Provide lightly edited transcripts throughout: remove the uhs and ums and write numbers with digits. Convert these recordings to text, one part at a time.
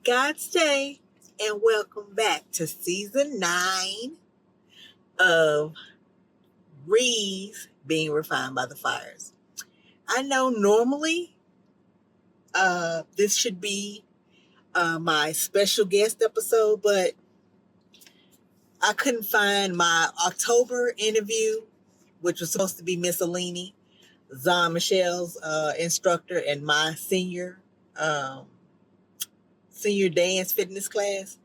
God's day, and welcome back to season 9 of Reeves Being Refined by the Fires. I know normally this should be my special guest episode, but I couldn't find my October interview, which was supposed to be Ms Aline, Jean-Michel's instructor in my senior dance fitness class.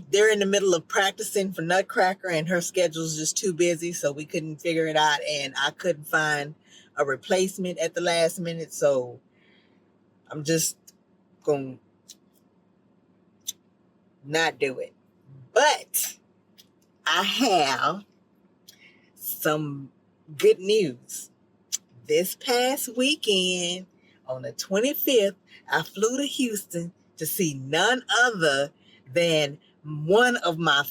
They're in the middle of practicing for Nutcracker, and her schedule's just too busy, so we couldn't figure it out, and I couldn't find a replacement at the last minute, so I'm just gonna not do it. But I have some good news. This past weekend, on the 25th, I flew to Houston to see none other than one of my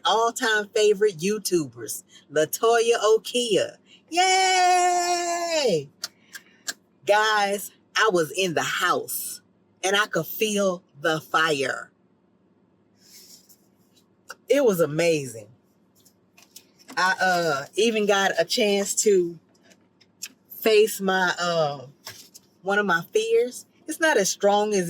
all-time favorite YouTubers, Latoya Okia. Yay! Guys, I was in the house and I could feel the fire. It was amazing. I even got a chance to face my one of my fears. It's not as strong as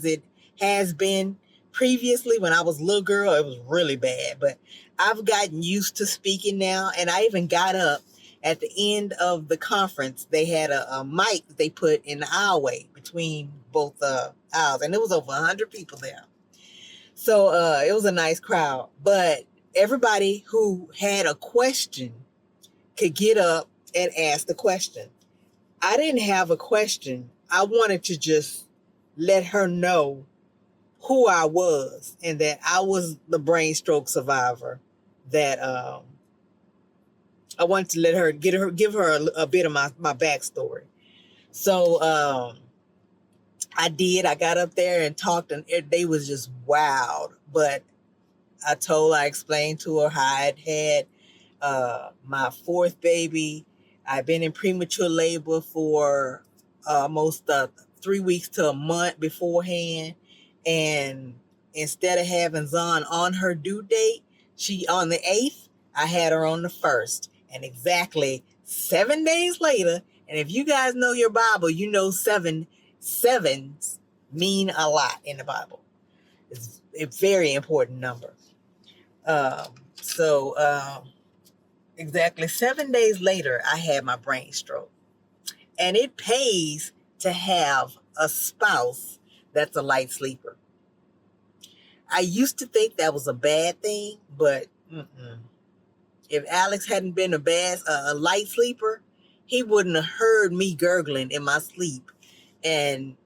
it has been previously. When I was a little girl, it was really bad, but I've gotten used to speaking now, and I even got up at the end of the conference. They had a mic that they put in the aisleway between both aisles, and it was over 100 people there. So it was a nice crowd, but everybody who had a question could get up and ask the question. I didn't have a question. I wanted to just let her know who I was and that I was the brain stroke survivor. That I wanted to let her give her a bit of my backstory. So I did. I got up there and talked, and they was just wowed. But I explained to her how I had my 4th baby. I've been in premature labor for almost 3 weeks to a month beforehand. And instead of having Zon on her due date, she on the 8th, I had her on the 1st. And exactly 7 days later, and if you guys know your Bible, you know sevens mean a lot in the Bible. It's a very important number. Exactly 7 days later, I had my brain stroke. And it pays to have a spouse that's a light sleeper. I used to think that was a bad thing, but if Alex hadn't been a light sleeper, he wouldn't have heard me gurgling in my sleep. And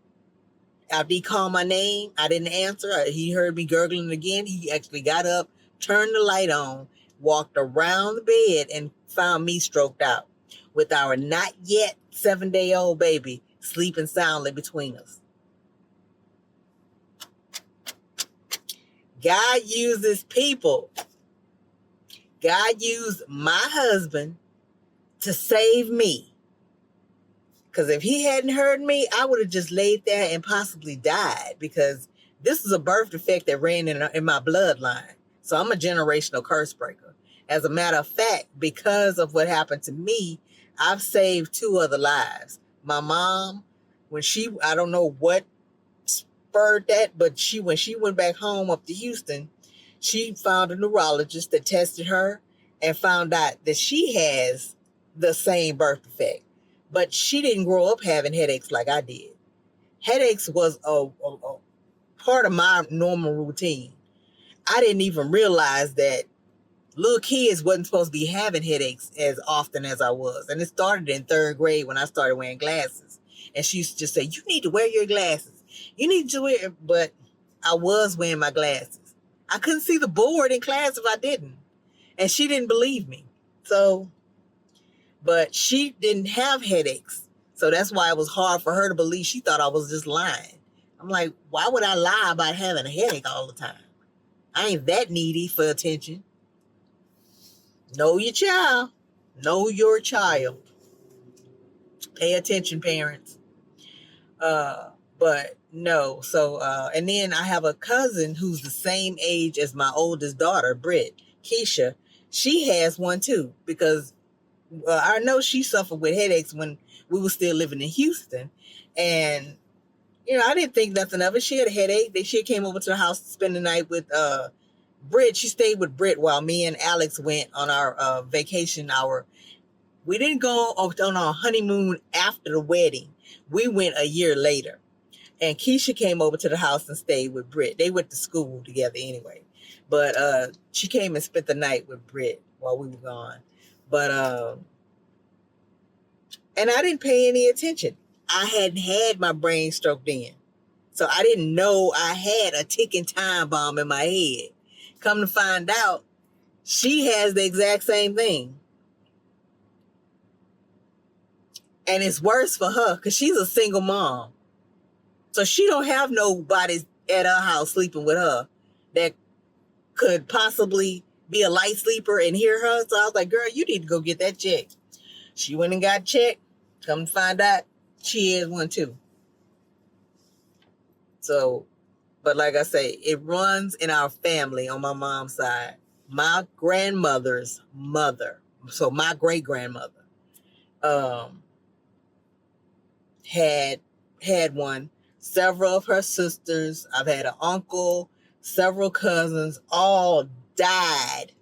after he called my name, I didn't answer. He heard me gurgling again. He actually got up, turned the light on, walked around the bed, and found me stroked out with our not yet 7-day-old baby sleeping soundly between us. God uses people. God used my husband to save me. Because if he hadn't heard me, I would have just laid there and possibly died, because this is a birth defect that ran in my bloodline. So I'm a generational curse breaker. As a matter of fact, because of what happened to me, I've saved 2 other lives. My mom, I don't know what spurred that, but when she went back home up to Houston, she found a neurologist that tested her and found out that she has the same birth defect. But she didn't grow up having headaches like I did. Headaches was a part of my normal routine. I didn't even realize that little kids wasn't supposed to be having headaches as often as I was. And it started in 3rd grade when I started wearing glasses. And she used to just say, you need to wear your glasses. You need to wear it. But I was wearing my glasses. I couldn't see the board in class if I didn't. And she didn't believe me. But she didn't have headaches. So that's why it was hard for her to believe. She thought I was just lying. I'm like, why would I lie about having a headache all the time? I ain't that needy for attention. Know your child. Know your child. Pay attention, parents. But no, so and then I have a cousin who's the same age as my oldest daughter, Britt, Keisha. She has one too, because I know she suffered with headaches when we were still living in Houston. And I didn't think nothing of it. She had a headache. She came over to the house to spend the night with Britt. She stayed with Britt while me and Alex went on our vacation. We didn't go on our honeymoon after the wedding. We went a year later. And Keisha came over to the house and stayed with Britt. They went to school together anyway. But she came and spent the night with Britt while we were gone. But and I didn't pay any attention. I hadn't had my brain stroke then. So I didn't know I had a ticking time bomb in my head. Come to find out, she has the exact same thing. And it's worse for her because she's a single mom. So she don't have nobody at her house sleeping with her that could possibly be a light sleeper and hear her. So I was like, girl, you need to go get that checked. She went and got checked. Come to find out, she has one too. So, but like I say, it runs in our family on my mom's side. My grandmother's mother, so my great-grandmother, had one. Several of her sisters, I've had an uncle, several cousins, all died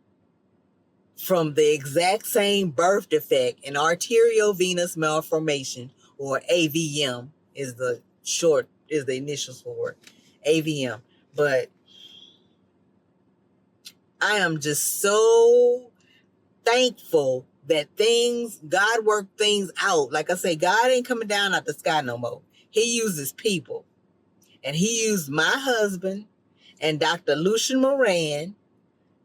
from the exact same birth defect, an arteriovenous malformation, or AVM is the initials for it, AVM. But I am just so thankful that God worked things out. Like I say, God ain't coming down out the sky no more. He uses people. And he used my husband and Dr. Lucian Moran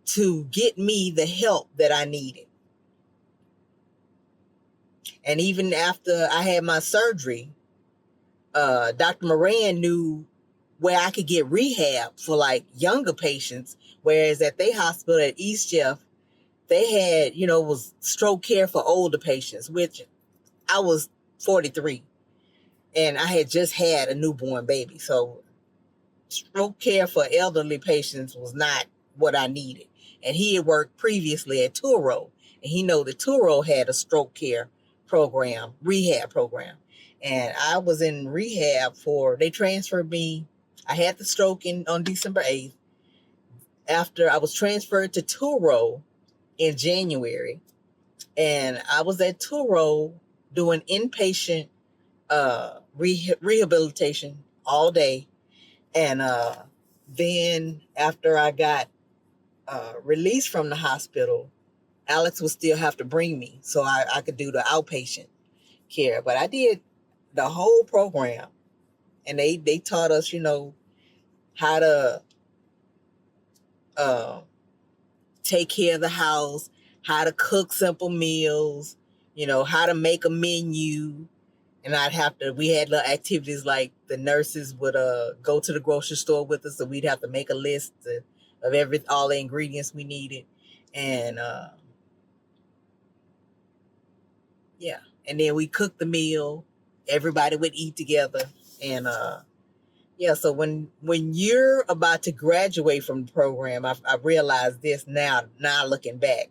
to get me the help that I needed. And even after I had my surgery, Dr. Moran knew where I could get rehab for like younger patients, whereas at their hospital at East Jeff, they had, was stroke care for older patients, which I was 43 and I had just had a newborn baby. So stroke care for elderly patients was not what I needed. And he had worked previously at Turo, and he know that Turo had a stroke care program, rehab program. And I was in rehab they transferred me. I had the stroke on December 8th. After I was transferred to Turo in January, and I was at Turo doing inpatient rehabilitation all day. And then after I got released from the hospital, Alex would still have to bring me so I could do the outpatient care. But I did the whole program, and they taught us, how to take care of the house, how to cook simple meals, how to make a menu. And we had little activities like the nurses would go to the grocery store with us, so we'd have to make a list of all the ingredients we needed. And yeah, and then we cooked the meal. Everybody would eat together. And yeah, so when you're about to graduate from the program, I realized this now looking back.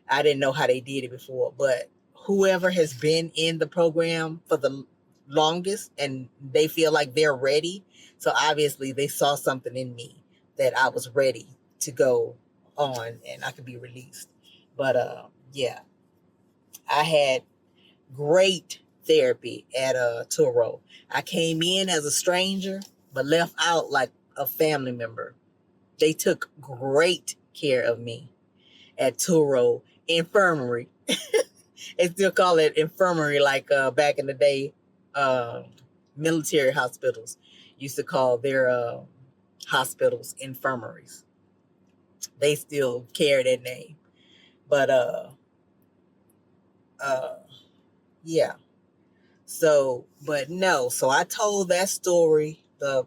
I didn't know how they did it before, but whoever has been in the program for the longest and they feel like they're ready. So obviously they saw something in me that I was ready to go on and I could be released. But yeah, I had great therapy at Turo. I came in as a stranger, but left out like a family member. They took great care of me at Turo Infirmary. They still call it infirmary, like back in the day, military hospitals used to call their hospitals infirmaries. They still carry that name. But yeah. So, but no. So I told that story, the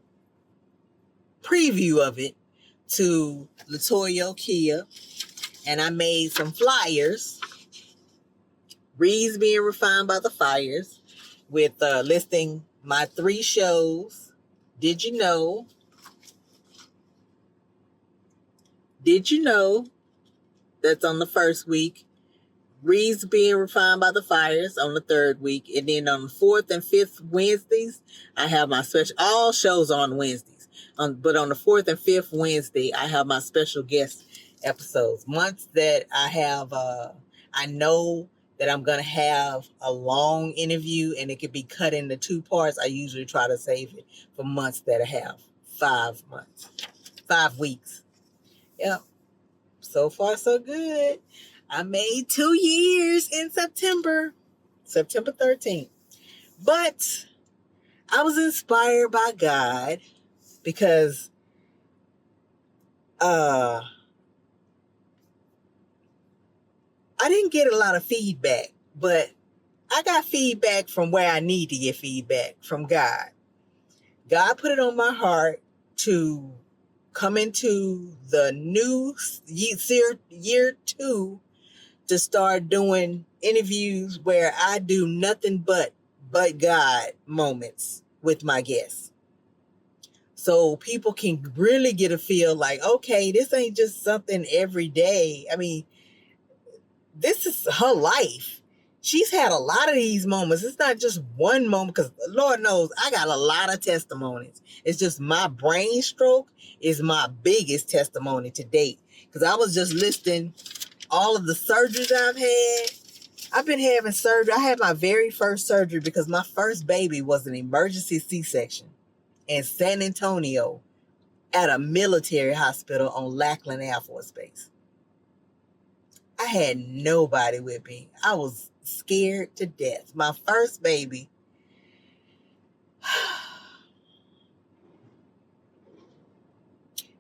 preview of it, to Latoya Kia, and I made some flyers. Reads being refined by the fires, with listing my 3 shows Did you know? Did you know that's on the first week? Reeds being refined by the fires on the third week. And then on the fourth and fifth Wednesdays, I have my special, all shows on Wednesdays. But on the fourth and fifth Wednesday, I have my special guest episodes. Months that I have, I know that I'm going to have a long interview and it could be cut into 2 parts. I usually try to save it for months that I have 5 months, 5 weeks. Yep. So far, so good. I made 2 years in September 13th. But I was inspired by God because I didn't get a lot of feedback, but I got feedback from where I need to get feedback from God. God put it on my heart to come into the new year 2 to start doing interviews where I do nothing but God moments with my guests. So people can really get a feel like, okay, this ain't just something every day. I mean, this is her life. She's had a lot of these moments. It's not just one moment, because Lord knows I got a lot of testimonies. It's just my brain stroke is my biggest testimony to date. Because I was just listing all of the surgeries I've had. I've been having surgery. I had my very first surgery because my first baby was an emergency C-section in San Antonio at a military hospital on Lackland Air Force Base. I had nobody with me. I was scared to death. My first baby.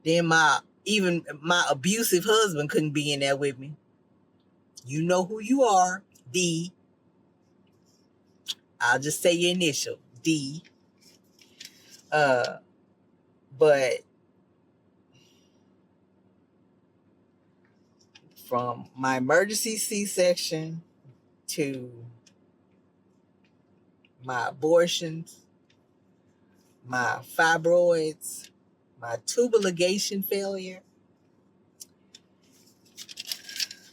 Then my abusive husband couldn't be in there with me. You know who you are, D. I'll just say your initial, D. But from my emergency C-section to my abortions, my fibroids, my tubal ligation failure,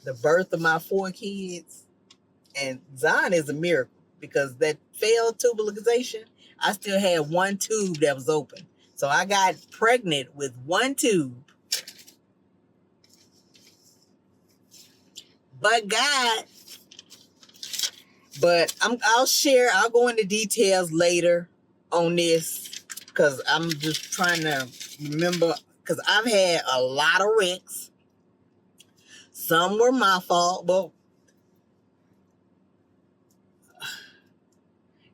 the birth of my 4 kids, and Zion is a miracle because that failed tubal ligation, I still had 1 tube that was open. So I got pregnant with 1 tube. But God, I'll go into details later on this because I'm just trying to remember, because I've had a lot of wrecks. Some were my fault, but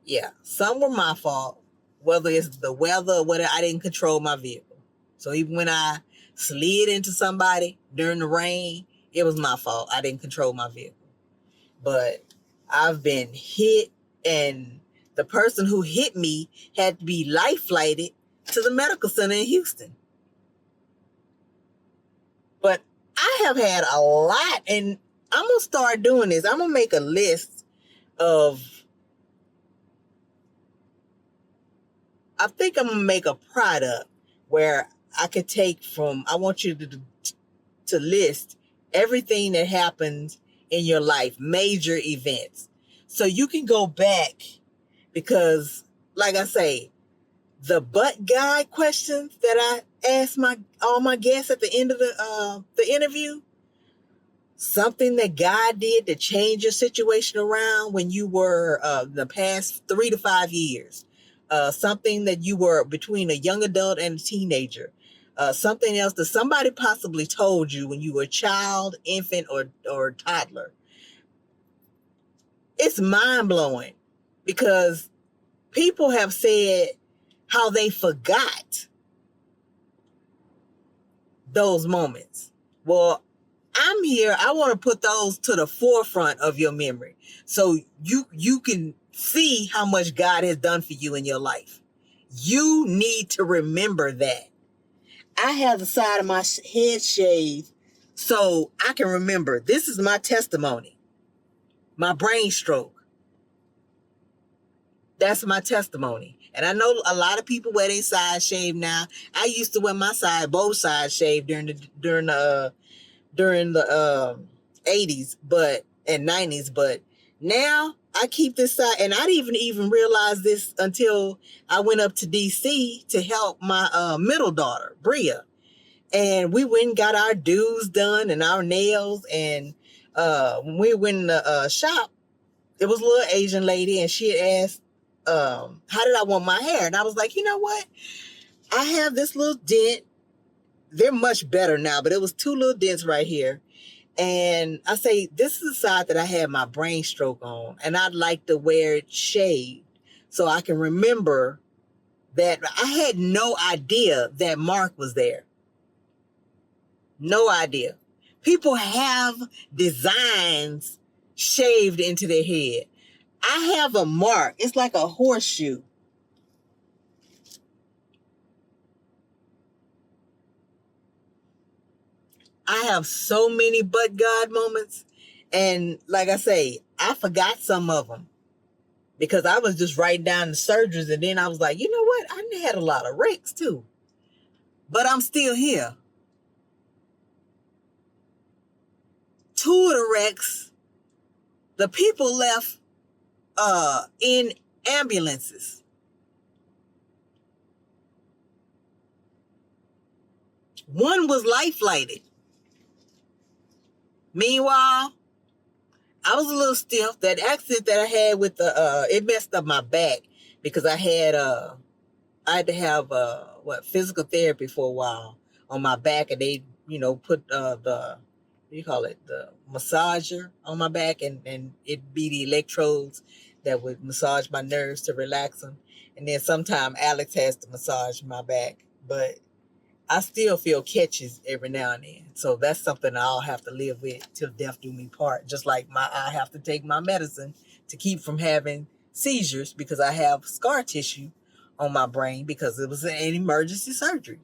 yeah, some were my fault. Whether it's the weather or whatever, I didn't control my vehicle. So even when I slid into somebody during the rain, it was my fault. I didn't control my vehicle. But I've been hit, and the person who hit me had to be life flighted to the medical center in Houston. But I have had a lot, and I'm going to start doing this. I'm going to make a list of, I think I'm going to make a product where I could take from, I want you to list everything that happens in your life, major events. So you can go back, because like I say, the but God questions that I ask all my guests at the end of the interview, something that God did to change your situation around when you were the past 3 to 5 years, something that you were between a young adult and a teenager, something else that somebody possibly told you when you were a child, infant, or toddler. It's mind-blowing because people have said how they forgot those moments. Well, I'm here. I want to put those to the forefront of your memory so you can see how much God has done for you in your life. You need to remember that. I have the side of my head shaved so I can remember. This is my testimony. My brain stroke. That's my testimony. And I know a lot of people wear their sides shaved now. I used to wear my both sides shaved during the 80s, and 90s, but now I keep this side, and I didn't even realize this until I went up to DC to help my middle daughter, Bria. And we went and got our dues done and our nails. And when we went in the shop, it was a little Asian lady, and she had asked, how did I want my hair? And I was like, you know what? I have this little dent. They're much better now, but it was 2 little dents right here. And I say, this is the side that I had my brain stroke on, and I'd like to wear it shaved so I can remember that I had no idea that Mark was there. No idea. People have designs shaved into their head. I have a mark. It's like a horseshoe. I have so many but God moments. And like I say, I forgot some of them because I was just writing down the surgeries. And then I was like, you know what? I had a lot of wrecks too. But I'm still here. 2 of the wrecks, the people left in ambulances. One was life flighted. Meanwhile, I was a little stiff. That accident that I had with it messed up my back because I had to have physical therapy for a while on my back, and they put the the massager on my back, and it'd be the electrodes that would massage my nerves to relax them. And then sometime Alex has to massage my back, but I still feel catches every now and then. So that's something I'll have to live with till death do me part. Just like I have to take my medicine to keep from having seizures because I have scar tissue on my brain because it was an emergency surgery.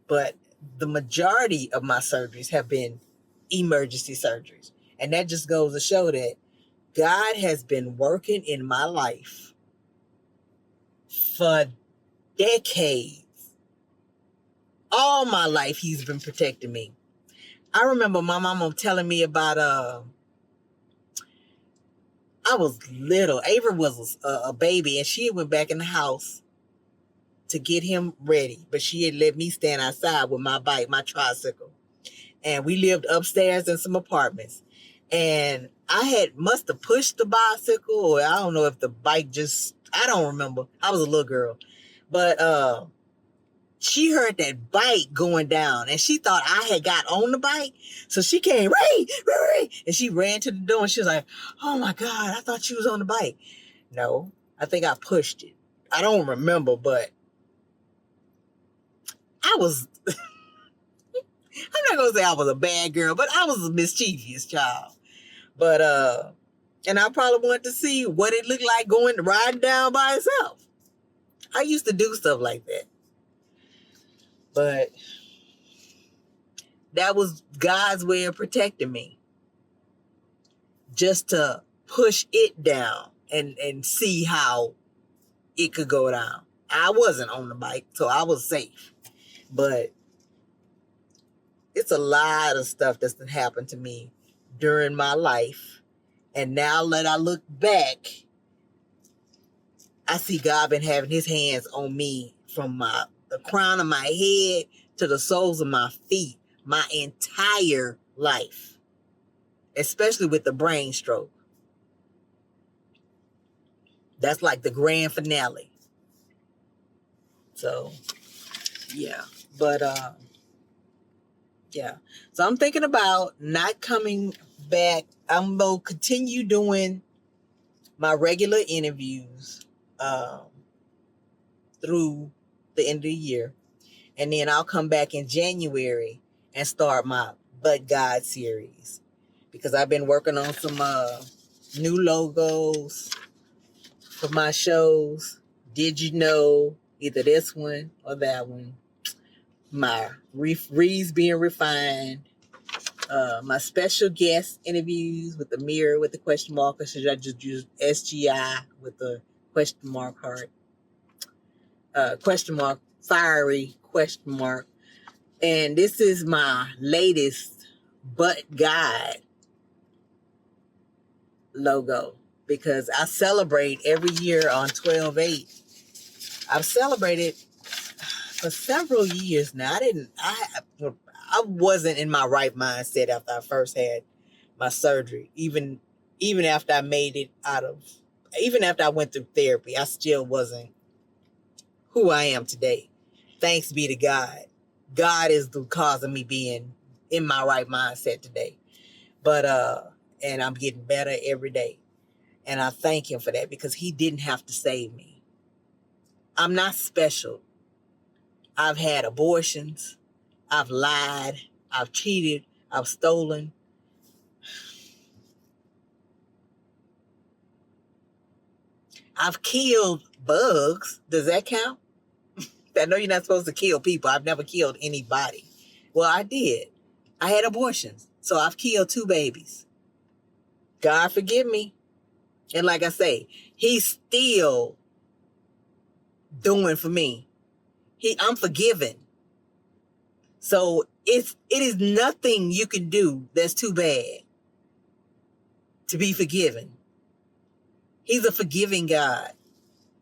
But the majority of my surgeries have been emergency surgeries. And that just goes to show that God has been working in my life for decades. All my life, he's been protecting me. I remember my mama telling me about, I was little. Avery was a baby, and she went back in the house to get him ready. But she had let me stand outside with my bike, my tricycle. And we lived upstairs in some apartments. And I must have pushed the bicycle, or I don't know if the bike I don't remember. I was a little girl. But she heard that bike going down, and she thought I had got on the bike. So she came, Ray, and she ran to the door, and she was like, oh my God, I thought she was on the bike. No, I think I pushed it. I don't remember, but I was, I'm not going to say I was a bad girl, but I was a mischievous child. But, and I probably wanted to see what it looked like riding down by itself. I used to do stuff like that. But that was God's way of protecting me. Just to push it down and see how it could go down. I wasn't on the bike, so I was safe. But it's a lot of stuff that's happened to me during my life. And now that I look back, I see God been having his hands on me from the crown of my head to the soles of my feet my entire life, especially with the brain stroke. That's like the grand finale. So, yeah. But, yeah. So I'm thinking about not coming back. I'm going to continue doing my regular interviews through the end of the year. And then I'll come back in January and start my But God series. Because I've been working on some new logos for my shows. Did you know? Either this one or that one. My reads being refined. My special guest interviews with the mirror with the question mark. Or should I just use SGI with the question mark heart? question mark, fiery question mark. And this is my latest But God logo, because I celebrate every year on 12/8. I've celebrated for several years now. I wasn't in my right mindset after I first had my surgery. Even after I made it even after I went through therapy, I still wasn't who I am today. Thanks be to God. God is the cause of me being in my right mindset today. But and I'm getting better every day. And I thank him for that, because he didn't have to save me. I'm not special. I've had abortions. I've lied. I've cheated. I've stolen. I've killed bugs. Does that count? I know you're not supposed to kill people. I've never killed anybody. Well, I did. I had abortions. So I've killed 2 babies. God forgive me. And like I say, he's still doing for me. I'm forgiven. So it is nothing you can do that's too bad to be forgiven. He's a forgiving God,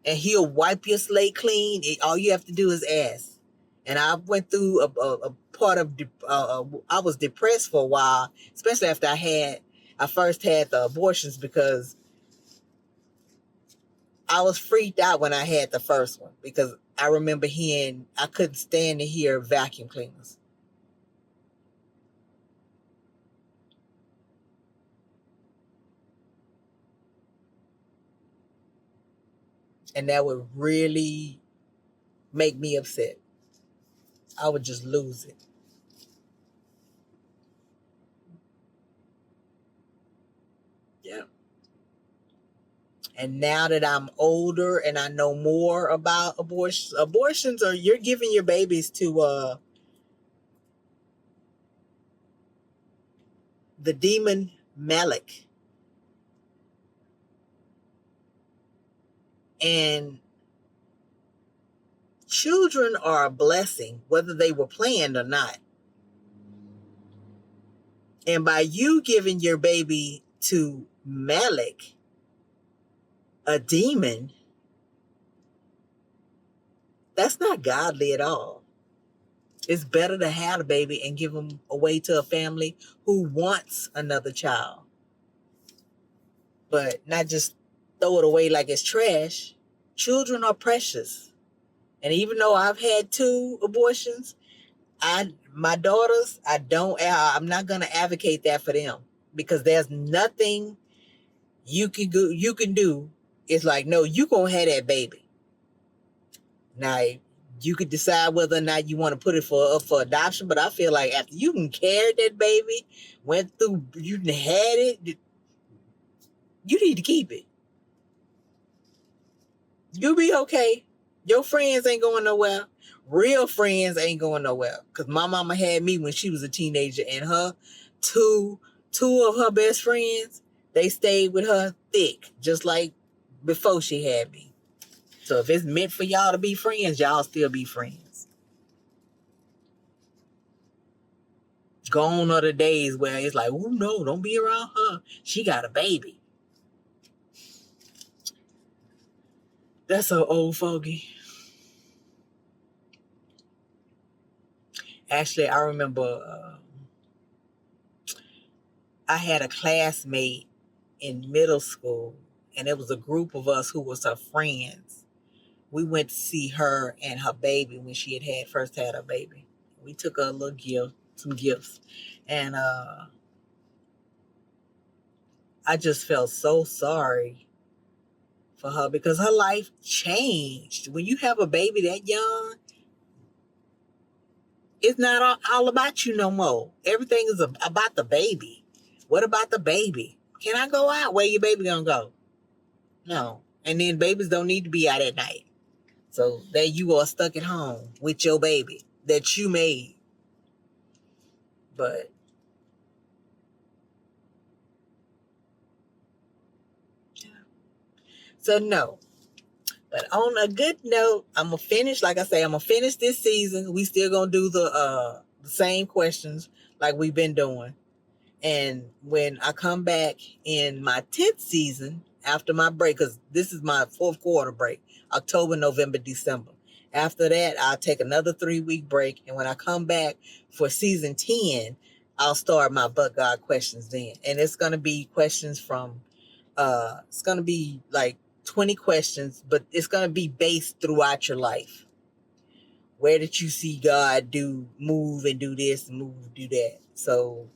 and he'll wipe your slate clean. All you have to do is ask. And I went through a part of, I was depressed for a while, especially after I first had the abortions, because I was freaked out when I had the first one, because I remember I couldn't stand to hear vacuum cleaners. And that would really make me upset. I would just lose it. Yeah. And now that I'm older and I know more about abortions are, you're giving your babies to the demon Malik. And children are a blessing, whether they were planned or not. And by you giving your baby to Malik, a demon, that's not godly at all. It's better to have a baby and give them away to a family who wants another child, but not just throw it away like it's trash. Children are precious. And even though I've had 2 abortions, my daughters, I'm not going to advocate that for them, because there's nothing you can do. It's like, no, you going to have that baby. Now, you could decide whether or not you want to put it up for adoption, but I feel like after you can carry that baby, you had it, you need to keep it. You'll be okay. Your friends ain't going nowhere. Real friends ain't going nowhere. Because my mama had me when she was a teenager, and her two of her best friends, they stayed with her thick, just like before she had me. So if it's meant for y'all to be friends, y'all still be friends. Gone are the days where it's like, oh no, don't be around her. She got a baby. That's so old fogey. Actually, I remember I had a classmate in middle school, and it was a group of us who was her friends. We went to see her and her baby when she first had her baby. We took her a little gift, some gifts, and I just felt so sorry for her, because her life changed. When you have a baby that young, it's not all about you no more. Everything is about the baby. What about the baby? Can I go out? Where your baby gonna go? No. And then babies don't need to be out at night. So there you are, stuck at home with your baby that you made. But yeah. So no, But on a good note, I'm gonna finish. Like I say, I'm gonna finish this season. We still gonna do the same questions like we've been doing. And when I come back in my 10th season after my break, because this is my fourth quarter break, October, November, December. After that, I'll take another 3-week break. And when I come back for season 10, I'll start my But God questions then. And it's going to be questions from, it's going to be like 20 questions, but it's going to be based throughout your life. Where did you see God move and do this, move, do that? So,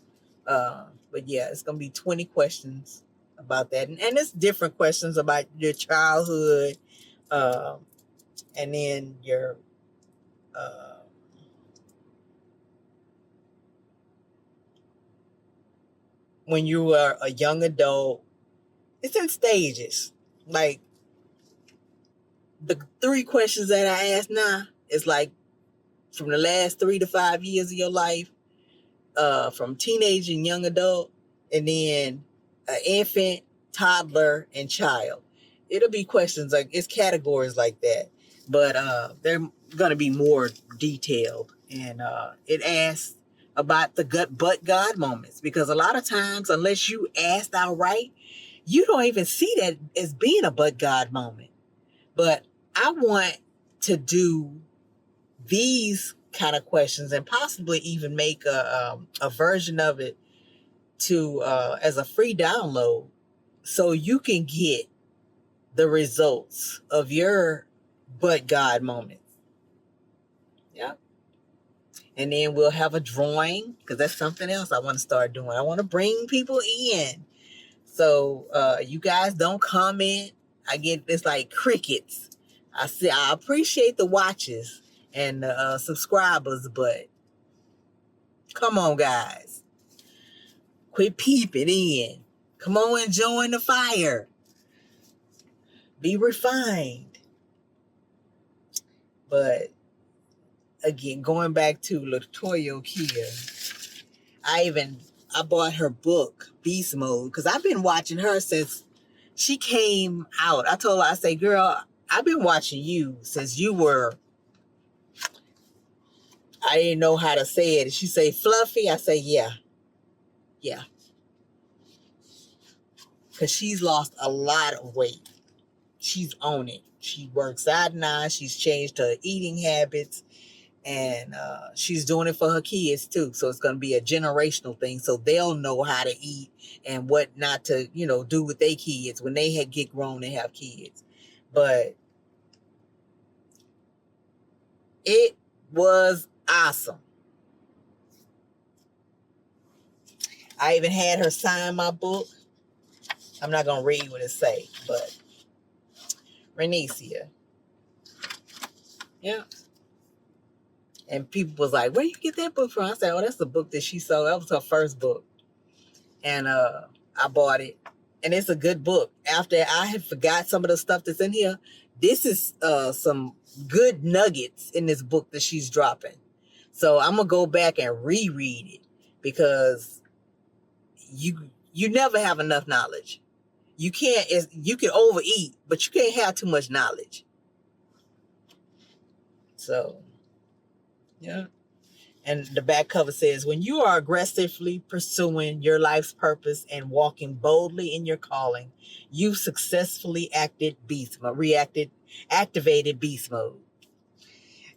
but yeah, it's gonna be 20 questions about that, and it's different questions about your childhood, and then your when you were a young adult. It's in stages. Like the 3 questions that I asked now is like from the last 3 to 5 years of your life, from teenage and young adult, and then infant, toddler, and child. It'll be questions like it's categories like that, but they're gonna be more detailed, and it asks about the but God moments, because a lot of times, unless you asked outright, you don't even see that as being a but God moment. But I want to do these kind of questions and possibly even make a version of it to as a free download, so you can get the results of your but God moments. Yeah. And then we'll have a drawing, because that's something else I want to start doing. I want to bring people in. So you guys don't comment. I get it's like crickets. I appreciate the watches and the subscribers, but come on, guys. Quit peeping in. Come on and join the fire. Be refined. But again, going back to Latoya Kia, I bought her book, Beast Mode, because I've been watching her since she came out. I told her, I say, girl, I've been watching you since you were, I didn't know how to say it. She say fluffy. I say, yeah. Because she's lost a lot of weight. She's on it. She works out now. She's changed her eating habits, and she's doing it for her kids too. So it's going to be a generational thing. So they'll know how to eat and what not to, do with their kids when they get grown and have kids. But it was awesome. I even had her sign my book. I'm not going to read what it say, but Renecia. Yeah. And people was like, where you get that book from? I said, oh, that's the book that she sold. That was her first book. And I bought it. And it's a good book. After I had forgot some of the stuff that's in here, this is some good nuggets in this book that she's dropping. So I'm going to go back and reread it, because you never have enough knowledge. You can overeat, but you can't have too much knowledge. So, yeah. And the back cover says, when you are aggressively pursuing your life's purpose and walking boldly in your calling, you've successfully activated beast mode.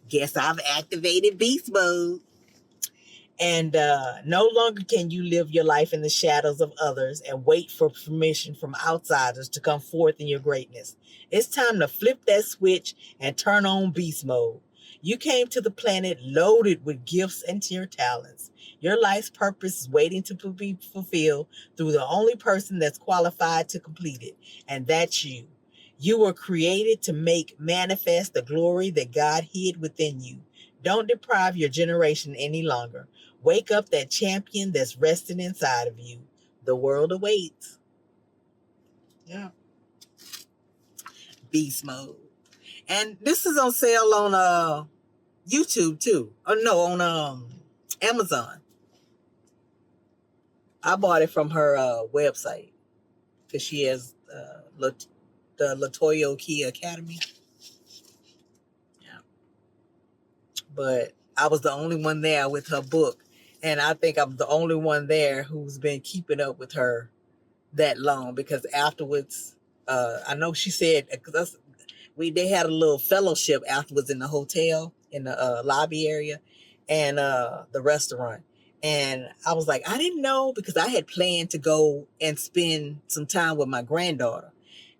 Guess I've activated beast mode. And no longer can you live your life in the shadows of others and wait for permission from outsiders to come forth in your greatness. It's time to flip that switch and turn on beast mode. You came to the planet loaded with gifts and your talents. Your life's purpose is waiting to be fulfilled through the only person that's qualified to complete it, and that's you. You were created to make manifest the glory that God hid within you. Don't deprive your generation any longer. Wake up that champion that's resting inside of you. The world awaits. Yeah. Beast mode. And this is on sale on YouTube too. Oh no, on Amazon. I bought it from her website, because she has the Latoya Kia Academy. but I was the only one there with her book. And I think I'm the only one there who's been keeping up with her that long, because afterwards, I know she said, because they had a little fellowship afterwards in the hotel, in the lobby area, and the restaurant. And I was like, I didn't know, because I had planned to go and spend some time with my granddaughter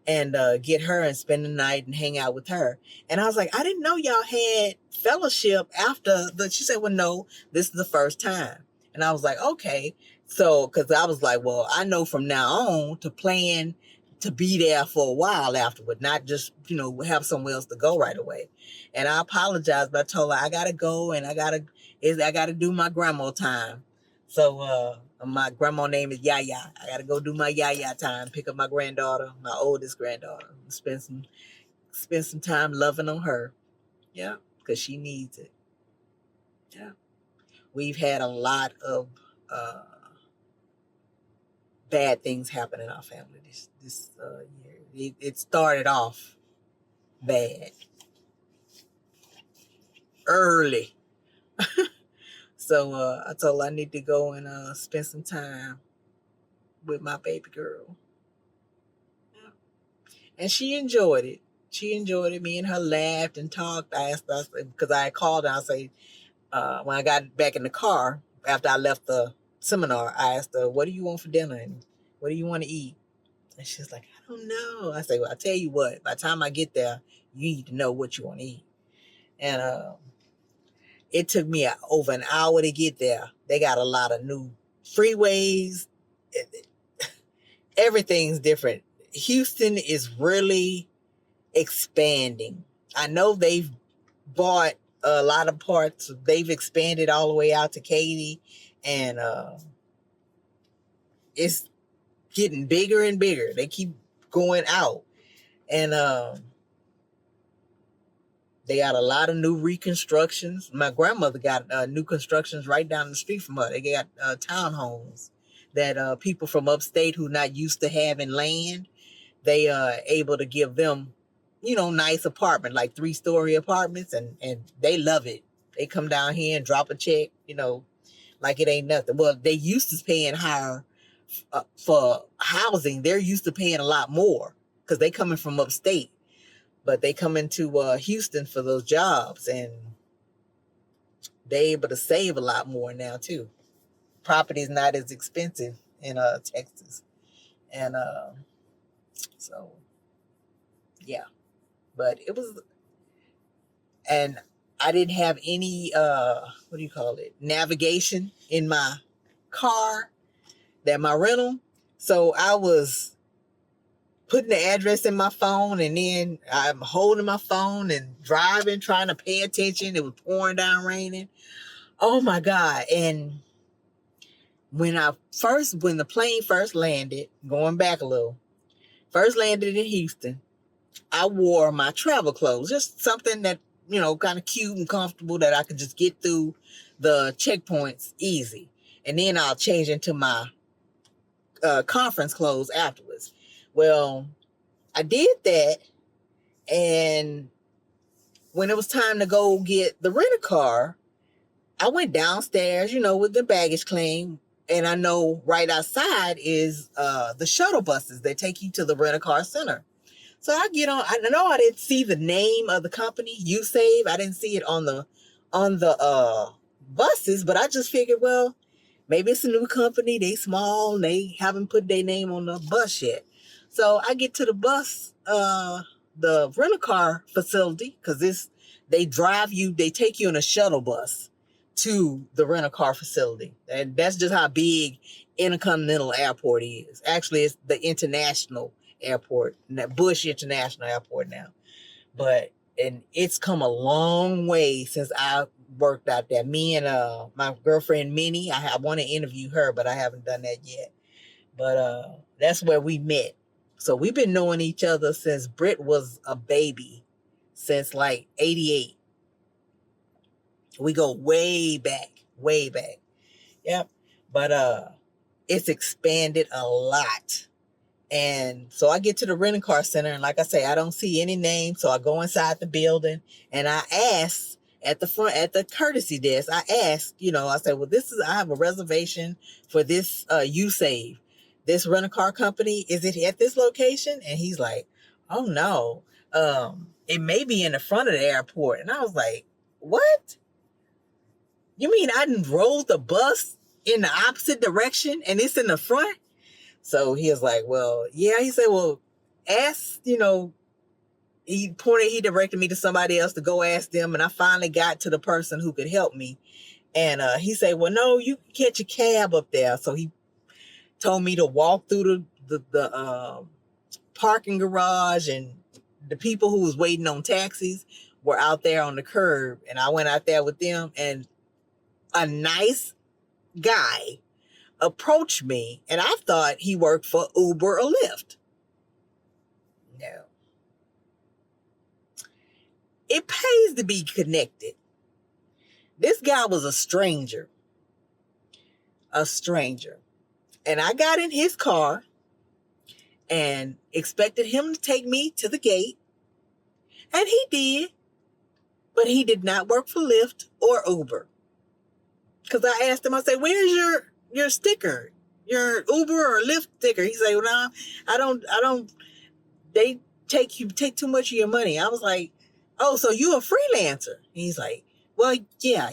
and get her and spend the night and hang out with her. And I was like, I didn't know y'all had fellowship after she said, well, no, this is the first time. And I was like, okay. So, because I was like, well, I know from now on to plan to be there for a while afterward, not just, have somewhere else to go right away. And I apologized, but I told her I got to go and I got to do my grandma time. So, my grandma name is Yaya. I got to go do my Yaya time, pick up my granddaughter, my oldest granddaughter, spend some time loving on her. Yeah, because she needs it. Yeah. We've had a lot of bad things happen in our family this year. It started off bad early. So I told her I need to go and spend some time with my baby girl. Yeah. And she enjoyed it. Me and her laughed and talked. I asked her, because I called her, I say, when I got back in the car after I left the seminar, I asked her, what do you want for dinner and what do you want to eat? And she's like, I don't know. I say, well, I tell you what, by the time I get there, you need to know what you want to eat. And it took me over an hour to get there. They got a lot of new freeways. Everything's different. Houston is really expanding. I know they've bought a lot of parts. They've expanded all the way out to Katy, and it's getting bigger and bigger. They keep going out, and they got a lot of new reconstructions. My grandmother got new constructions right down the street from her. They got townhomes that people from upstate who not used to having land, they are able to give them, nice apartment, like 3-story apartments, and they love it. They come down here and drop a check, like it ain't nothing. Well, they used to paying higher for housing. They're used to paying a lot more because they coming from upstate. But they come into Houston for those jobs, and they able to save a lot more now too. Property is not as expensive in Texas, and so yeah. But it was, and I didn't have any navigation in my car, my rental. So I was putting the address in my phone, and then I'm holding my phone and driving, trying to pay attention. It was pouring down, raining. Oh my God. And when the plane first landed, going back a little, first landed in Houston, I wore my travel clothes, just something that, kind of cute and comfortable that I could just get through the checkpoints easy. And then I'll change into my conference clothes afterwards. Well, I did that, and when it was time to go get the rent-a-car, I went downstairs, with the baggage claim, and I know right outside is the shuttle buses that take you to the rent-a-car center. So I get on. I know I didn't see the name of the company, USave. I didn't see it on the buses, but I just figured, well, maybe it's a new company. They small. They haven't put their name on the bus yet. So I get to the bus, the rent-a-car facility, because they take you in a shuttle bus to the rent-a-car facility. And that's just how big Intercontinental Airport is. Actually, it's the international airport, Bush International Airport now. And it's come a long way since I worked out there. Me and my girlfriend Minnie, I want to interview her, but I haven't done that yet. But that's where we met. So we've been knowing each other since Britt was a baby, since like 88. We go way back. Yep. But it's expanded a lot. And so I get to the rent-a-car center, and like I say, I don't see any names. So I go inside the building and I ask, at the front, at the courtesy desk, I asked, I said, well, I have a reservation for this U-Save. This rental-car company, is it at this location? And he's like, oh, no. It may be in the front of the airport. And I was like, what? You mean I didn't roll the bus in the opposite direction and it's in the front? So he was like, well, yeah. He said, well, ask, he directed me to somebody else to go ask them. And I finally got to the person who could help me. And he said, well, no, you can catch a cab up there. So he told me to walk through the parking garage, and the people who was waiting on taxis were out there on the curb. And I went out there with them, and a nice guy approached me, and I thought he worked for Uber or Lyft. No. It pays to be connected. This guy was a stranger. And I got in his car and expected him to take me to the gate. And he did. But he did not work for Lyft or Uber. Because I asked him, I said, where's your sticker? Your Uber or Lyft sticker? He said, well, no, I don't, they take too much of your money. I was like, oh, so you a freelancer? And he's like, well, yeah.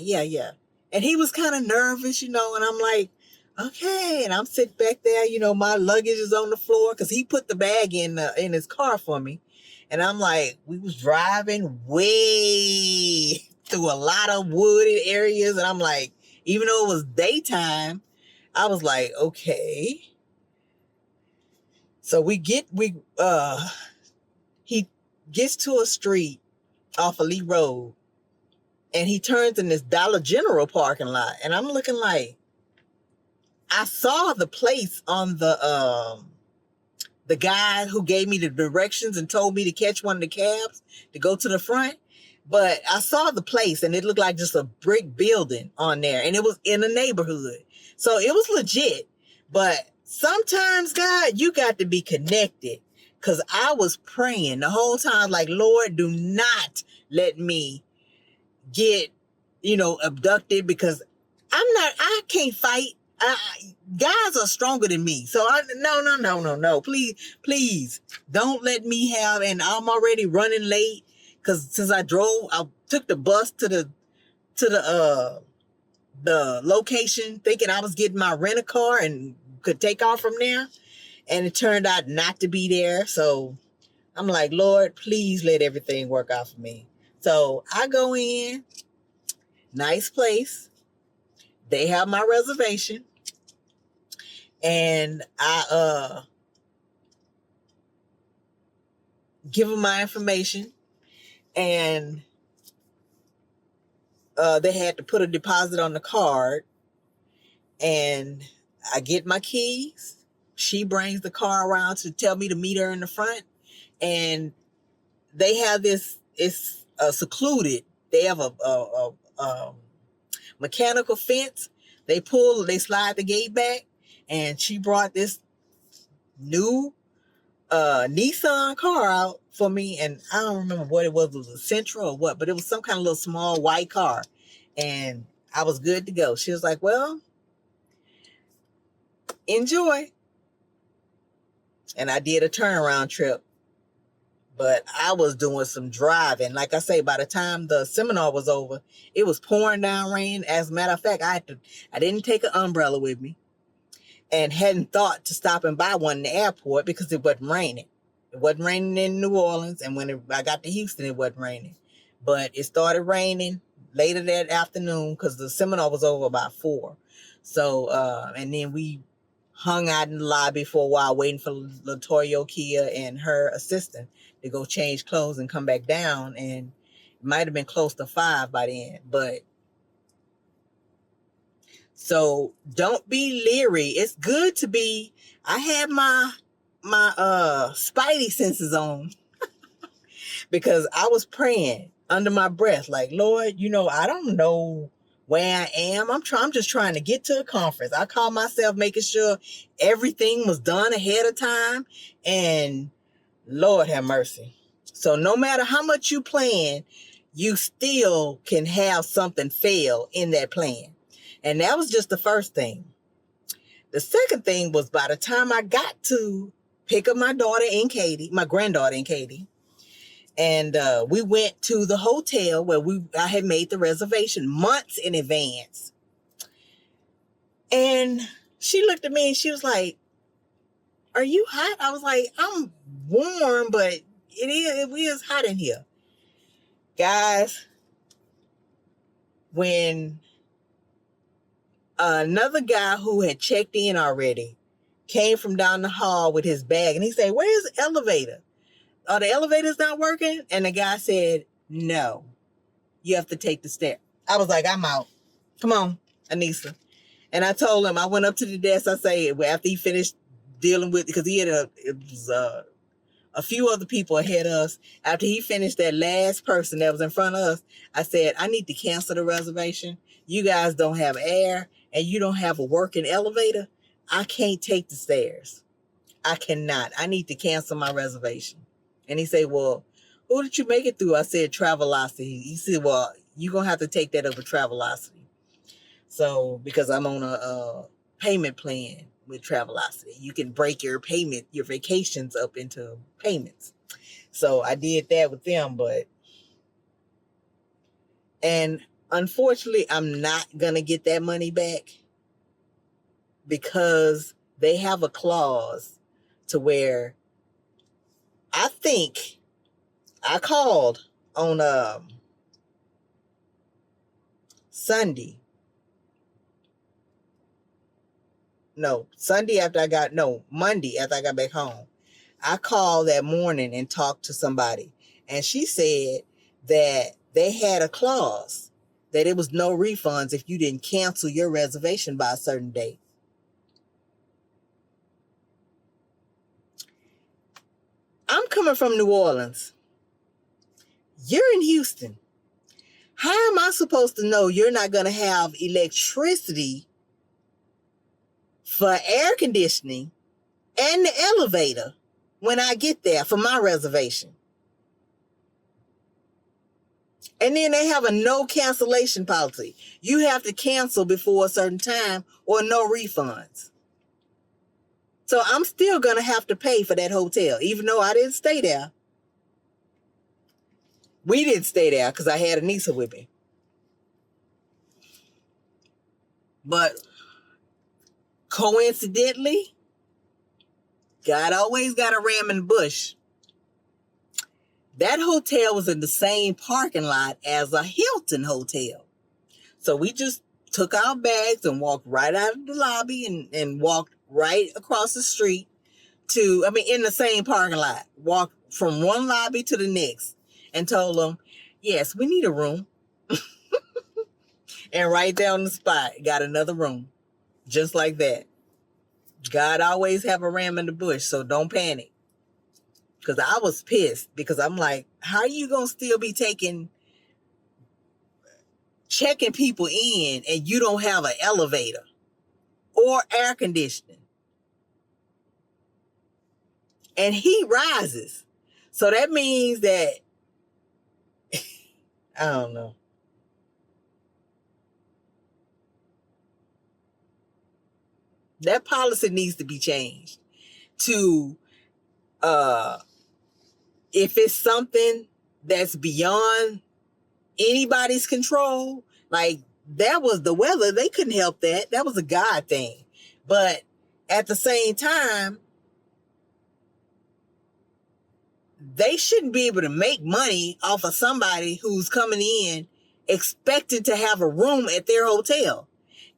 And he was kind of nervous, and I'm like, okay. And I'm sitting back there, my luggage is on the floor because he put the bag in his car for me. And I'm like, we was driving way through a lot of wooded areas. And I'm like, even though it was daytime, I was like, okay. So he gets to a street off of Lee Road, and he turns in this Dollar General parking lot. And I'm looking like, I saw the place on the guy who gave me the directions and told me to catch one of the cabs to go to the front. But I saw the place, and it looked like just a brick building on there, and it was in a neighborhood. So it was legit. But sometimes, God, you got to be connected. Because I was praying the whole time, like, Lord, do not let me get, abducted, because I can't fight. Guys are stronger than me. So no. Please don't let me have, and I'm already running late because since I took the bus to the location thinking I was getting my rent-a-car and could take off from there. And it turned out not to be there. So I'm like, Lord, please let everything work out for me. So I go in, nice place. They have my reservation. And I give them my information. And they had to put a deposit on the card. And I get my keys. She brings the car around to tell me to meet her in the front. And they have it's secluded. They have a mechanical fence. They slide the gate back. And she brought this new Nissan car out for me. And I don't remember what it was. It was a Sentra or what. But it was some kind of little small white car. And I was good to go. She was like, well, enjoy. And I did a turnaround trip, but I was doing some driving. Like I say, by the time the seminar was over, it was pouring down rain. As a matter of fact, I didn't take an umbrella with me, and hadn't thought to stop and buy one in the airport because it wasn't raining. It wasn't raining in New Orleans, and when I got to Houston, it wasn't raining. But it started raining later that afternoon because the seminar was over about 4. So, and then we hung out in the lobby for a while waiting for Latoya Kia and her assistant to go change clothes and come back down. And it might have been close to 5 by then. But so don't be leery. It's good to be, I had my spidey senses on because I was praying under my breath, like, Lord, I don't know where I am. I'm just trying to get to a conference. I call myself making sure everything was done ahead of time, and Lord have mercy. So no matter how much you plan, you still can have something fail in that plan. And that was just the first thing. The second thing was, by the time I got to pick up my daughter and Katie, my granddaughter and Katie, and we went to the hotel where I had made the reservation months in advance. And she looked at me and she was like, "Are you hot?" I was like, "I'm warm, but it is hot in here." Guys, when another guy who had checked in already came from down the hall with his bag, and he said, "Where's the elevator? Are the elevators not working?" And the guy said, "No, you have to take the stairs." I was like, "I'm out. Come on, Anissa." And I told him, I went up to the desk. I say, after he finished dealing with, because he had a few other people ahead of us. After he finished that last person that was in front of us, I said, "I need to cancel the reservation. You guys don't have air and you don't have a working elevator. I can't take the stairs. I cannot. I need to cancel my reservation." And he said, "Well, who did you make it through?" I said, "Travelocity." He said, "Well, you're going to have to take that over Travelocity." So, because I'm on a payment plan with Travelocity, you can break your vacations up into payments. So I did that with them, and unfortunately, I'm not going to get that money back because they have a clause to where I think I called on Sunday after Monday after I got back home. I called that morning and talked to somebody, and she said that they had a clause that it was no refunds if you didn't cancel your reservation by a certain date. I'm coming from New Orleans. You're in Houston. How am I supposed to know you're not going to have electricity for air conditioning and the elevator when I get there for my reservation? And then they have a no cancellation policy. You have to cancel before a certain time or no refunds. So I'm still going to have to pay for that hotel, even though I didn't stay there. We didn't stay there because I had Anissa with me. But coincidentally, God always got a ram in the bush. That hotel was in the same parking lot as a Hilton hotel. So we just took our bags and walked right out of the lobby and walked right across the street in the same parking lot. Walked from one lobby to the next and told them, "Yes, we need a room." And right there on the spot, got another room. Just like that. God always have a ram in the bush, so don't panic. Because I was pissed because I'm like, how are you going to still be checking people in and you don't have an elevator or air conditioning? And heat rises. So that means that, I don't know. That policy needs to be changed to, if it's something that's beyond anybody's control, like that was the weather, they couldn't help that. That was a God thing. But at the same time, they shouldn't be able to make money off of somebody who's coming in expecting to have a room at their hotel.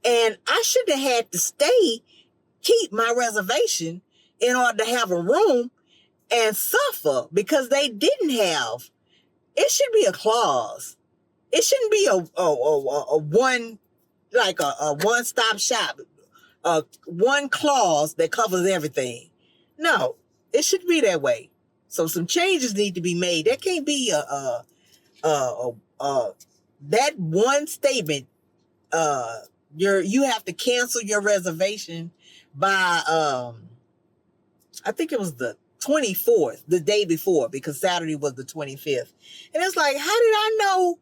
And I shouldn't have had to keep my reservation in order to have a room and suffer because they didn't have. It should be a clause. It shouldn't be a one-stop shop, one clause that covers everything. No, it should be that way. So some changes need to be made. That can't be that one statement. You have to cancel your reservation by I think it was the 24th, the day before, because Saturday was the 25th. And it's like, how did I know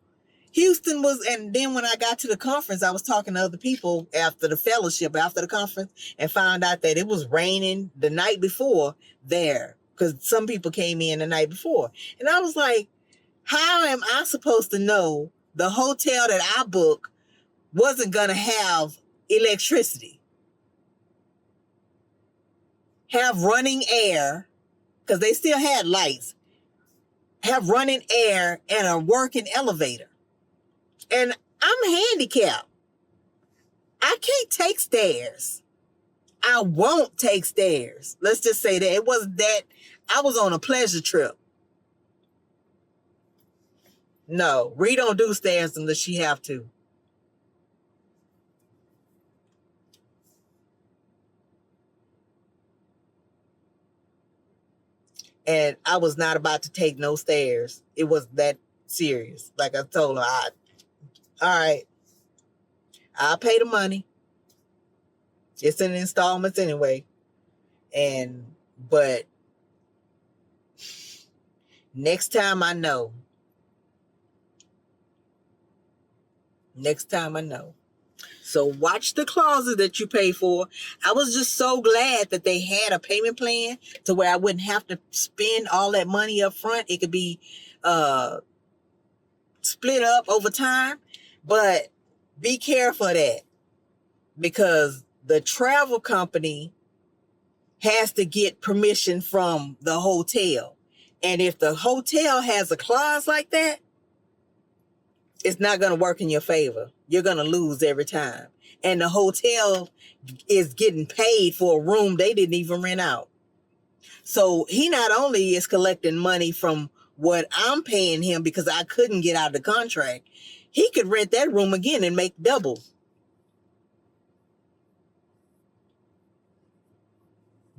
Houston was? And then when I got to the conference, I was talking to other people after the fellowship, after the conference, and found out that it was raining the night before there, because some people came in the night before. And I was like, how am I supposed to know the hotel that I booked wasn't going to have electricity, have running air, because they still had lights, have running air and a working elevator? And I'm handicapped. I can't take stairs. I won't take stairs. Let's just say that. It wasn't that. I was on a pleasure trip. No, Ree don't do stairs unless she have to. And I was not about to take no stairs. It was that serious. Like I told her, all right, I'll pay the money. It's in installments anyway. But next time I know. Next time I know. So watch the closet that you pay for. I was just so glad that they had a payment plan to where I wouldn't have to spend all that money up front. It could be split up over time. But be careful of that, because the travel company has to get permission from the hotel. And if the hotel has a clause like that, it's not going to work in your favor. You're going to lose every time. And the hotel is getting paid for a room they didn't even rent out. So he not only is collecting money from what I'm paying him because I couldn't get out of the contract, he could rent that room again and make double.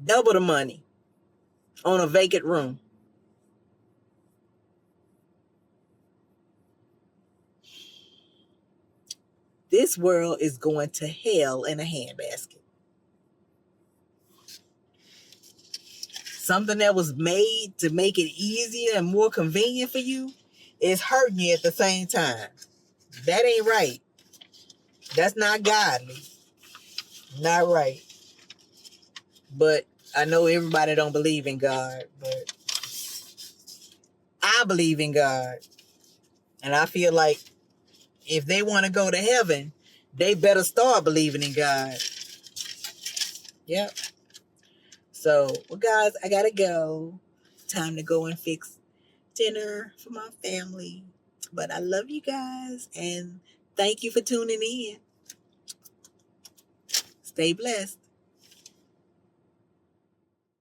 Double the money on a vacant room. This world is going to hell in a handbasket. Something that was made to make it easier and more convenient for you is hurting you at the same time. That ain't right. That's not godly. Not right. But I know everybody don't believe in God, but I believe in God. And I feel like if they want to go to heaven, they better start believing in God. Yep. So, well, guys, I gotta go. Time to go and fix dinner for my family. But I love you guys, and thank you for tuning in. Stay blessed.